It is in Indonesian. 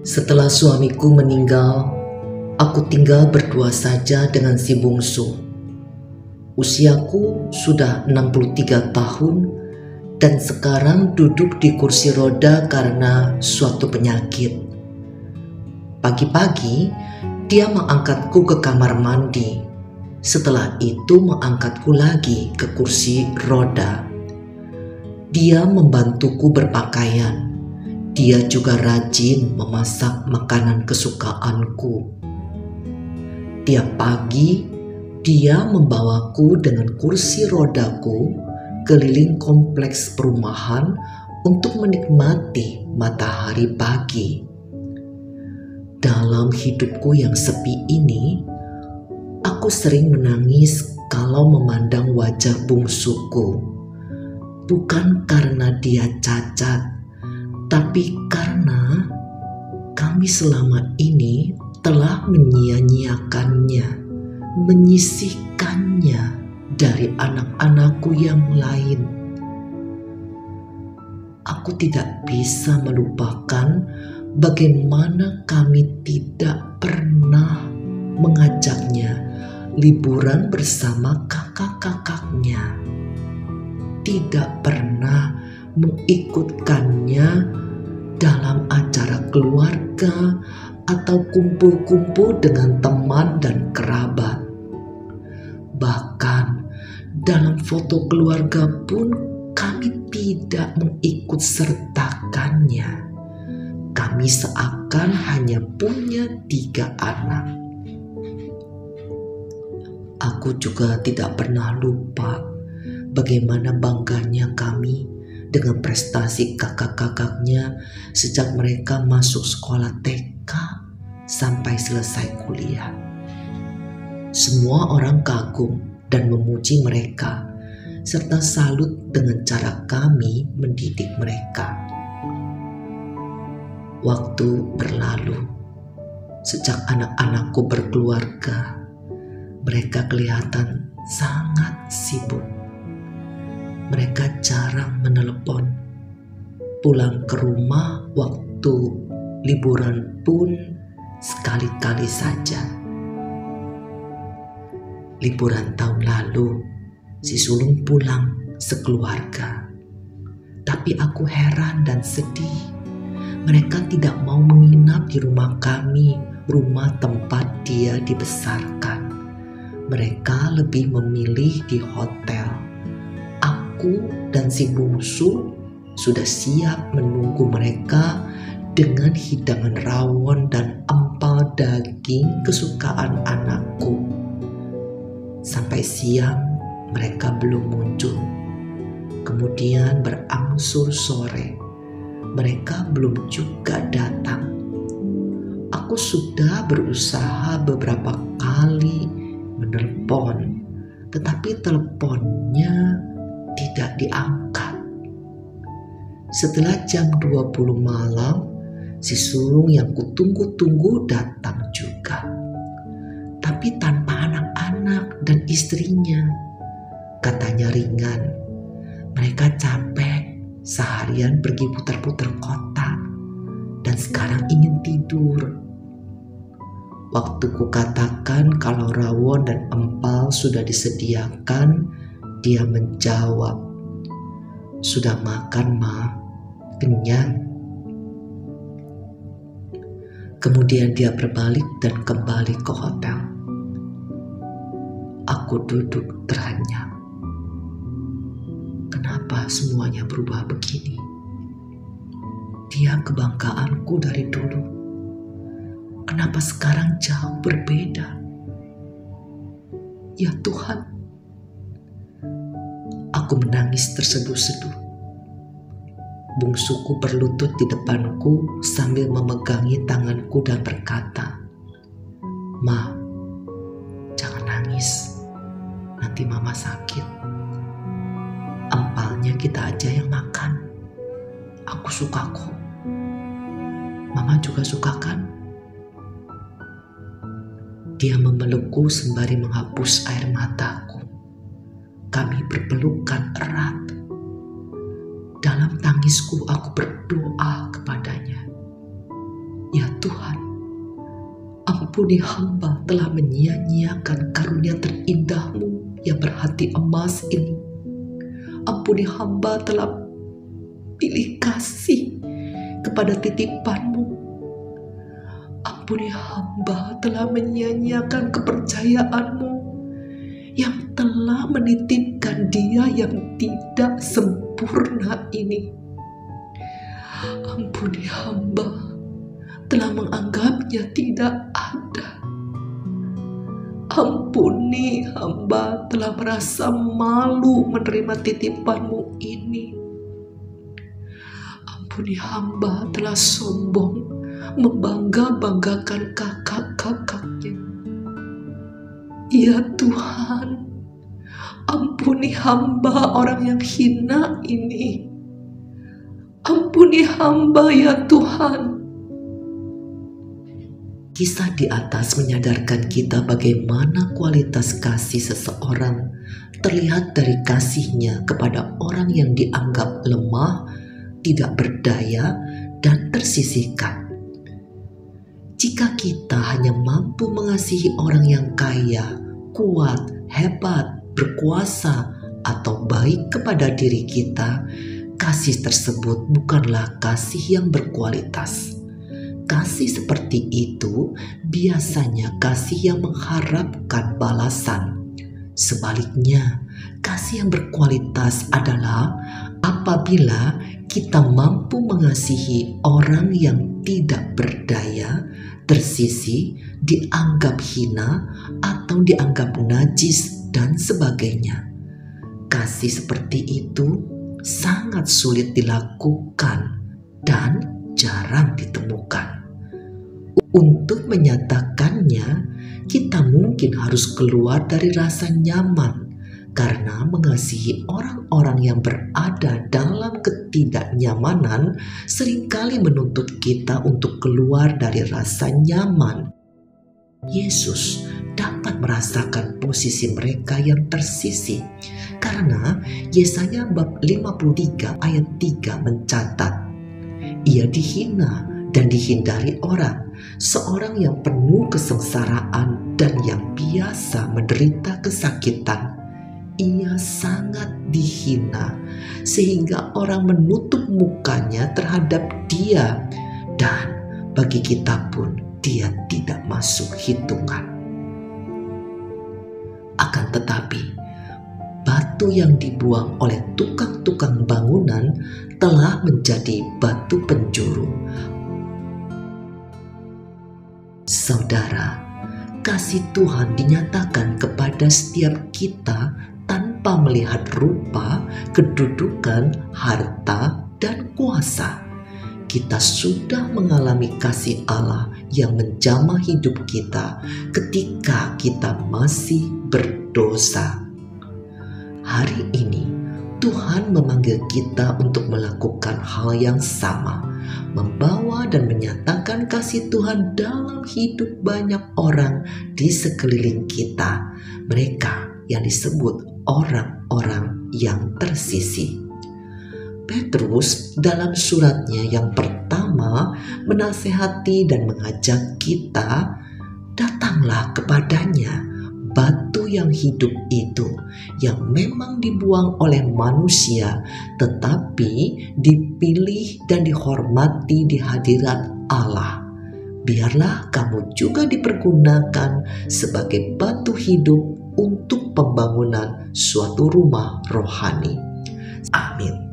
Setelah suamiku meninggal, aku tinggal berdua saja dengan si bungsu. Usiaku sudah 63 tahun dan sekarang duduk di kursi roda karena suatu penyakit. Pagi-pagi, dia mengangkatku ke kamar mandi. Setelah itu mengangkatku lagi ke kursi roda. Dia membantuku berpakaian. Dia juga rajin memasak makanan kesukaanku. Tiap pagi, dia membawaku dengan kursi rodaku keliling kompleks perumahan untuk menikmati matahari pagi. Dalam hidupku yang sepi ini, aku sering menangis kalau memandang wajah bungsuku. Bukan karena dia cacat, tapi karena kami selama ini telah menyia-nyiakannya, menyisihkannya dari anak-anakku yang lain. Aku tidak bisa melupakan bagaimana kami tidak pernah mengajaknya liburan bersama kakak-kakaknya, tidak pernah mengikutkannya dalam acara keluarga atau kumpul-kumpul dengan teman dan kerabat. Bahkan dalam foto keluarga pun kami tidak mengikut sertakannya. Kami seakan hanya punya 3 anak. Aku juga tidak pernah lupa bagaimana bangganya kami dengan prestasi kakak-kakaknya sejak mereka masuk sekolah TK sampai selesai kuliah. Semua orang kagum dan memuji mereka, serta salut dengan cara kami mendidik mereka. Waktu berlalu, sejak anak-anakku berkeluarga, mereka kelihatan sangat sibuk. Mereka jarang menelepon. Pulang ke rumah waktu liburan pun sekali-kali saja. Liburan tahun lalu, si sulung pulang sekeluarga. Tapi aku heran dan sedih. Mereka tidak mau menginap di rumah kami, rumah tempat dia dibesarkan. Mereka lebih memilih di hotel. Aku dan si bungsu sudah siap menunggu mereka dengan hidangan rawon dan empal daging kesukaan anakku. Sampai siang mereka belum muncul. Kemudian berangsur sore, mereka belum juga datang. Aku sudah berusaha beberapa kali menelpon, tetapi teleponnya tidak diangkat. Setelah jam 20 malam, si sulung yang kutunggu-tunggu datang juga. Tapi tanpa anak-anak dan istrinya. Katanya ringan. Mereka capek seharian pergi putar-putar kota dan sekarang ingin tidur. Waktu ku katakan kalau rawon dan empal sudah disediakan, dia menjawab, "Sudah makan, Ma. Kenyang." Kemudian dia berbalik dan kembali ke hotel. Aku duduk terhenyam. Kenapa semuanya berubah begini? Dia kebanggaanku dari dulu. Kenapa sekarang jauh berbeda? Ya Tuhan, aku menangis terseduh-seduh. Bungsuku berlutut di depanku sambil memegangi tanganku dan berkata, "Ma, jangan nangis. Nanti Mama sakit. Empalnya kita aja yang makan. Aku suka kok. Mama juga suka kan?" Dia memelukku sembari menghapus air mataku. Kami berpelukan erat. Dalam tangisku aku berdoa kepadanya. Ya Ampuni hamba telah menyia-nyiakan karunia terindah-Mu yang berhati emas ini. Ampuni hamba telah pilih kasih kepada titipan-Mu. Ampuni hamba telah menyia-nyiakan kepercayaan-Mu yang telah menitipkan dia yang tidak sempurna ini. Ampuni hamba telah menganggapnya tidak ada. Ampuni hamba telah merasa malu menerima titipan-Mu ini. Ampuni hamba telah sombong membangga-banggakan kakak-kakaknya. Ya Tuhan, ampuni hamba orang yang hina ini. Ampuni hamba ya Tuhan. Kisah di atas menyadarkan kita bagaimana kualitas kasih seseorang terlihat dari kasihnya kepada orang yang dianggap lemah, tidak berdaya, dan tersisihkan. Jika kita hanya mampu mengasihi orang yang kaya, kuat, hebat, berkuasa, atau baik kepada diri kita, kasih tersebut bukanlah kasih yang berkualitas. Kasih seperti itu biasanya kasih yang mengharapkan balasan. Sebaliknya, kasih yang berkualitas adalah apabila kita mampu mengasihi orang yang tidak berdaya, tersisih, dianggap hina, atau dianggap najis, dan sebagainya. Kasih seperti itu sangat sulit dilakukan dan jarang ditemukan. Untuk menyatakannya, kita mungkin harus keluar dari rasa nyaman karena mengasihi orang-orang yang berada dalam ketidaknyamanan seringkali menuntut kita untuk keluar dari rasa nyaman. Yesus dapat merasakan posisi mereka yang tersisih karena Yesaya bab 53 ayat 3 mencatat, ia dihina dan dihindari orang, seorang yang penuh kesengsaraan dan yang biasa menderita kesakitan. Ia sangat dihina sehingga orang menutup mukanya terhadap dia, dan bagi kita pun dia tidak masuk hitungan. Akan tetapi, batu yang dibuang oleh tukang-tukang bangunan telah menjadi batu penjuru. Saudara, kasih Tuhan dinyatakan kepada setiap kita tanpa melihat rupa, kedudukan, harta, dan kuasa. Kita sudah mengalami kasih Allah yang menjamah hidup kita ketika kita masih berdosa. Hari ini, Tuhan memanggil kita untuk melakukan hal yang sama, membawa dan menyatakan kasih Tuhan dalam hidup banyak orang di sekeliling kita, mereka yang disebut orang-orang yang tersisih. Petrus dalam suratnya yang pertama menasehati dan mengajak kita, datanglah kepadanya, batu yang hidup itu, yang memang dibuang oleh manusia, tetapi dipilih dan dihormati di hadirat Allah. Biarlah kamu juga dipergunakan sebagai batu hidup untuk pembangunan suatu rumah rohani. Amin.